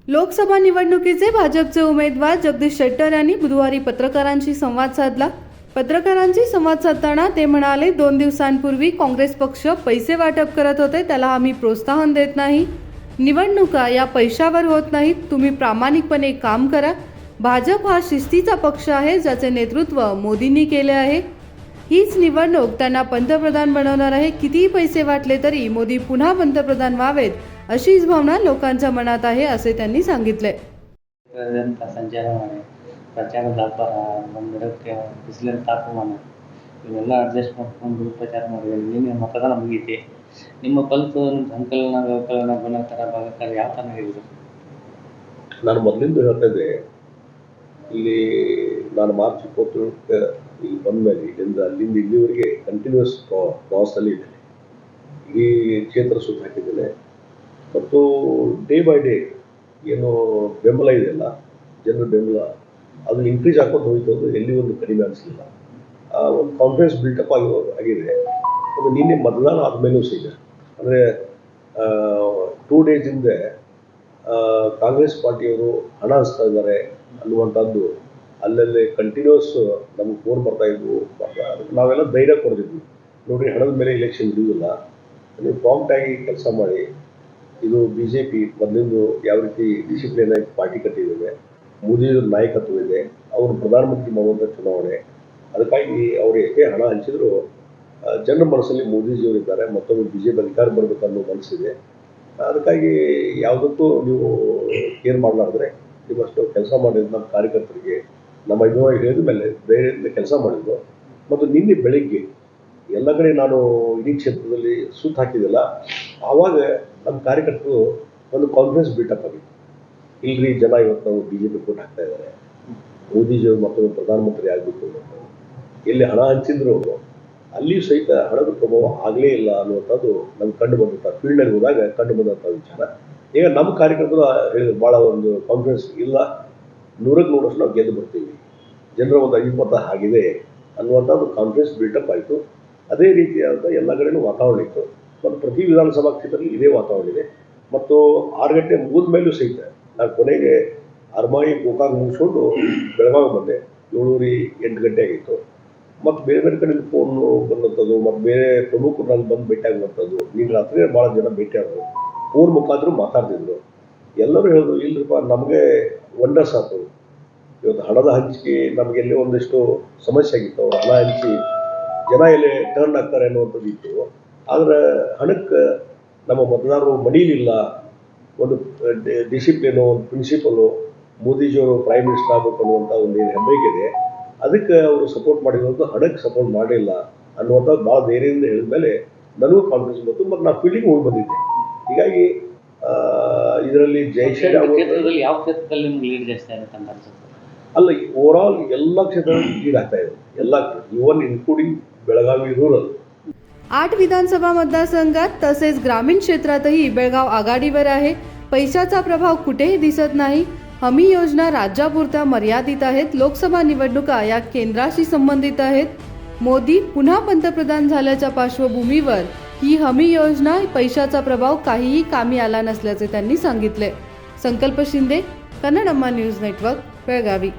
लोकसभा निवडणुकीचे भाजपचे उमेदवार जगदीश शेट्टर यांनी बुधवारी पत्रकारांशी संवाद साधला. पत्रकारांशी संवाद साधताना ते म्हणाले, 2 दिवसांपूर्वी काँग्रेस पक्ष पैसे वाटप करत होते, त्याला आम्ही प्रोत्साहन देत नाही. निवडणुका या पैशावर होत नाहीत. तुम्ही प्रामाणिकपणे काम करा. भाजप हा शिस्तीचा पक्ष आहे, ज्याचे नेतृत्व मोदींनी केले आहे. हीच निवडणूक त्यांना पंतप्रधान बनवणार आहे. कितीही पैसे वाटले तरी मोदी पुन्हा पंतप्रधान व्हावेत अशीच भावना लोकांच्या मनात आहे, असे त्यांनी सांगितले. ಸಂಚಾರ ಮಾಡಿ ಪ್ರಚಾರದ ವ್ಯಾಪಾರ ಒಂದು ಗಿಡಕ್ಕೆ ಬಿಸಿಲಿನ ತಾಪಮಾನ ಇವೆಲ್ಲ ಅಡ್ಜಸ್ಟ್ ಮಾಡ್ಕೊಂಡು ಪ್ರಚಾರ ಮಾಡಿದ್ವಿ. ನಿನ್ನೆ ಮತದಾನ ಮುಗೀತಿ. ನಿಮ್ಮ ಕಲಿತು ಸಂಕಲನ ವ್ಯವಕಲನ ಗುಣಕರ ಭಾಗಕರ ಯಾವ ಥರ ಹೇಳಿದ್ರು? ನಾನು ಮೊದಲಿಂದ ಹೇಳ್ತಾ ಇದ್ದೆ, ಇಲ್ಲಿ ನಾನು ಮಾರ್ಚ್ 27ಕ್ಕೆ ಇಲ್ಲಿ ಬಂದ ಮೇಲೆ ಅಲ್ಲಿಂದ ಇಲ್ಲಿವರೆಗೆ ಕಂಟಿನ್ಯೂಸ್ ಪ್ರವಾಸದಲ್ಲಿ ಇದ್ದೇನೆ. ಇಡೀ ಕ್ಷೇತ್ರ ಸುತ್ತ ಹಾಕಿದ್ದೇನೆ ಮತ್ತು ಡೇ ಬೈ ಡೇ ಏನು ಬೆಂಬಲ ಇದೆಯಲ್ಲ, ಜನರ ಬೆಂಬಲ ಅದು ಇನ್ಕ್ರೀಸ್ ಹಾಕೊಂಡು ಹೋಯ್ತು. ಅದು ಎಲ್ಲಿ ಒಂದು ಕಡಿಮೆ ಅನಿಸಲಿಲ್ಲ. ಒಂದು ಕಾನ್ಫಿಡೆನ್ಸ್ ಬಿಲ್ಟಪ್ ಆಗಿದೆ. ಅದು ನಿನ್ನೆ ಮತದಾನ ಆದಮೇಲೂ ಸಹ ಅಂದರೆ 2 days ಹಿಂದೆ ಕಾಂಗ್ರೆಸ್ ಪಾರ್ಟಿಯವರು ಹಣ ಹಂಚ್ತಾ ಇದ್ದಾರೆ ಅನ್ನುವಂಥದ್ದು ಅಲ್ಲಲ್ಲಿ ಕಂಟಿನ್ಯೂಸ್ ನಮಗೆ ಫೋನ್ ಬರ್ತಾಯಿದ್ವು. ಅದಕ್ಕೆ ನಾವೆಲ್ಲ ಧೈರ್ಯ ಕೊಡ್ತಿದ್ವಿ, ನೋಡಿರಿ ಹಣದ ಮೇಲೆ ಎಲೆಕ್ಷನ್ ಹಿಡಿಯೋದಿಲ್ಲ, ನೀವು ಪ್ರಾಂಪ್ಟಾಗಿ ಕೆಲಸ ಮಾಡಿ. ಇದು BJP ಮೊದಲಿಂದು ಯಾವ ರೀತಿ ಡಿಸಿಪ್ಲಿನ್ ಆಗಿ ಪಾರ್ಟಿ ಕಟ್ಟಿದ್ದೇವೆ, ಮೋದಿಯವರ ನಾಯಕತ್ವ ಇದೆ, ಅವರು ಪ್ರಧಾನಮಂತ್ರಿ ಮಾಡುವಂಥ ಚುನಾವಣೆ. ಅದಕ್ಕಾಗಿ ಅವರು ಎಷ್ಟೇ ಹಣ ಹಂಚಿದ್ರು ಜನರ ಮನಸ್ಸಲ್ಲಿ ಮೋದಿಜಿಯವರು ಇದ್ದಾರೆ, ಮತ್ತೊಮ್ಮೆ BJP ಅಧಿಕಾರ ಬರಬೇಕನ್ನೋ ಮನಸ್ಸಿದೆ. ಅದಕ್ಕಾಗಿ ಯಾವುದಕ್ಕೂ ನೀವು ಕೇರ್ ಮಾಡಲಾರ್ದ್ರೆ ನೀವಷ್ಟು ಕೆಲಸ ಮಾಡಿದ್ದು ನಮ್ಮ ಕಾರ್ಯಕರ್ತರಿಗೆ ನಮ್ಮ ಅಭಿಮಾನಿ ಹೇಳಿದ ಮೇಲೆ ಧೈರ್ಯದಿಂದ ಕೆಲಸ ಮಾಡಿದ್ದು. ಮತ್ತು ನಿನ್ನೆ ಬೆಳಗ್ಗೆ ಎಲ್ಲ ಕಡೆ ನಾನು ಇಡೀ ಕ್ಷೇತ್ರದಲ್ಲಿ ಸುತ್ತ ಹಾಕಿದ್ದೆಲ್ಲ, ಆವಾಗ ನಮ್ಮ ಕಾರ್ಯಕರ್ತರು ಒಂದು ಕಾನ್ಫಿಡೆನ್ಸ್ ಬಿಲ್ಟಪ್ ಆಗಿತ್ತು. ಇಲ್ರಿ ಜನ ಇವತ್ತು ನಾವು BJP ಕೊಟ್ಟು ಹಾಕ್ತಾ ಇದ್ದಾರೆ, ಮೋದಿಜಿಯವರು ಮತ್ತೊಮ್ಮೆ ಪ್ರಧಾನಮಂತ್ರಿ ಆಗಬೇಕು. ಎಲ್ಲಿ ಹಣ ಹಂಚಿದ್ರು ಅಲ್ಲಿಯೂ ಸಹಿತ ಹಣದ ಪ್ರಭಾವ ಆಗಲೇ ಇಲ್ಲ ಅನ್ನುವಂಥದ್ದು ನಮ್ಗೆ ಕಂಡು ಬಂದಂಥ ಫೀಲ್ಡ್ನಲ್ಲಿ ಹೋದಾಗ ಕಂಡು ಬಂದಂಥ ವಿಚಾರ. ಈಗ ನಮ್ಮ ಕಾರ್ಯಕರ್ತರು ಹೇಳಿದ್ರು ಭಾಳ ಒಂದು ಕಾನ್ಫಿಡೆನ್ಸ್ ಇಲ್ಲ, 100ಕ್ಕೆ 100 ನಾವು ಗೆದ್ದು ಬರ್ತೀವಿ, ಜನರ ಒಂದು ಅಭಿಮತ ಆಗಿದೆ ಅನ್ನುವಂಥದ್ದು ಕಾನ್ಫಿಡೆನ್ಸ್ ಬಿಲ್ಟಪ್ ಆಯಿತು. ಅದೇ ರೀತಿಯಾದ ಎಲ್ಲ ಕಡೆಯೂ ವಾತಾವರಣ ಇತ್ತು ಮತ್ತು ಪ್ರತಿ ವಿಧಾನಸಭಾ ಕ್ಷೇತ್ರದಲ್ಲಿ ಇದೇ ವಾತಾವರಣ ಇದೆ. ಮತ್ತು 6 ಗಂಟೆ ಮುಗಿದ ಮೇಲೂ ಸಹಿತ ನಾನು ಕೊನೆಗೆ ಅರ್ಮಾಯಿ ಗೋಕಾಕ್ ಮುಗಿಸ್ಕೊಂಡು ಬೆಳಗಾವಿ ಬಂದೆ. 7:08 ಗಂಟೆ ಆಗಿತ್ತು. ಮತ್ತು ಬೇರೆ ಬೇರೆ ಕಡೆಯಿಂದ ಫೋನು ಬಂದಂಥದ್ದು ಮತ್ತು ಬೇರೆ ಪ್ರಮುಖರು ನಾನು ಬಂದು ಭೇಟಿ ಆಗುವಂಥದ್ದು. ನೀನು ರಾತ್ರಿ ಭಾಳ ಜನ ಭೇಟಿ ಆದರು, ಫೋನ್ ಮುಖಾಂತರ ಮಾತಾಡ್ತಿದ್ರು. ಎಲ್ಲರೂ ಹೇಳಿದ್ರು, ಇಲ್ಲರಿಪ್ಪ ನಮಗೆ ವಂಡರ್ಸ್ ಆಯ್ತು. ಇವತ್ತು ಹಣದ ಹಂಚಿಕೆ ನಮಗೆಲ್ಲಿ ಒಂದಿಷ್ಟು ಸಮಸ್ಯೆ ಆಗಿತ್ತು. ಅವ್ರು ಹಣ ಹಂಚಿ ಜನ ಎಲ್ಲಿ ಟರ್ನ್ ಆಗ್ತಾರೆ ಅನ್ನುವಂಥದ್ದು ಇತ್ತು. ಆದರೆ ಹಣಕ್ಕೆ ನಮ್ಮ ಮತದಾರರು ಮಡೀಲಿಲ್ಲ. ಒಂದು ಡಿಸಿಪ್ಲಿನು, ಒಂದು ಪ್ರಿನ್ಸಿಪಲು, ಮೋದಿಜಿಯವರು ಪ್ರೈಮ್ ಮಿನಿಸ್ಟರ್ ಆಗಬೇಕು ಅನ್ನುವಂಥ ಒಂದು ಏನು ಹೆಮ್ಮೆ ಇದೆ, ಅದಕ್ಕೆ ಅವರು ಸಪೋರ್ಟ್ ಮಾಡಿರೋದು, ಹಣಕ್ಕೆ ಸಪೋರ್ಟ್ ಮಾಡಲಿಲ್ಲ ಅನ್ನುವಂಥದ್ದು ಭಾಳ ಧೈರ್ಯದಿಂದ ಹೇಳಿದ ಮೇಲೆ ನನಗೂ ಕಾನ್ಫಿಡೆನ್ಸ್ ಬಂತು. ಮತ್ತು ನಾನು ಫೀಲ್ಡಿಂಗ್ ಹೋಗಿ ಬಂದಿದ್ದೆ. ಹೀಗಾಗಿ ಇದರಲ್ಲಿ ಕ್ಷೇತ್ರದಲ್ಲಿ ಯಾವ ಕ್ಷೇತ್ರದಲ್ಲಿ ನಿಮ್ಗೆ ಲೀಡ್ ಜಾಸ್ತಿ ಆಗುತ್ತೆ ಅಂತ ಅನ್ಸುತ್ತೆ? ಅಲ್ಲ, ಓವರಾಲ್ ಎಲ್ಲ ಕ್ಷೇತ್ರದಲ್ಲಿ ಲೀಡ್ ಆಗ್ತಾ ಇದೆ, ಎಲ್ಲ ಇವನ್ इन्क्लुडिंग बेळगावी रूरल. 8 विधानसभा मतदारसंघात तसेच ग्रामीण क्षेत्रातही बेळगाव आघाडीवर आहे. पैशाचा प्रभाव कुठेही दिसत नाही. हमी योजना राज्यापुरता मर्यादित आहेत. लोकसभा निवडणुका या केंद्राशी संबंधित आहेत. मोदी पुन्हा पंतप्रधान झाल्याच्या पार्श्वभूमीवर ही हमी योजना पैशाचा प्रभाव काहीही कामी आला नसल्याचे त्यांनी सांगितले. संकल्प शिंदे, कन्नडम्मा न्यूज नेटवर्क, बेळगावी.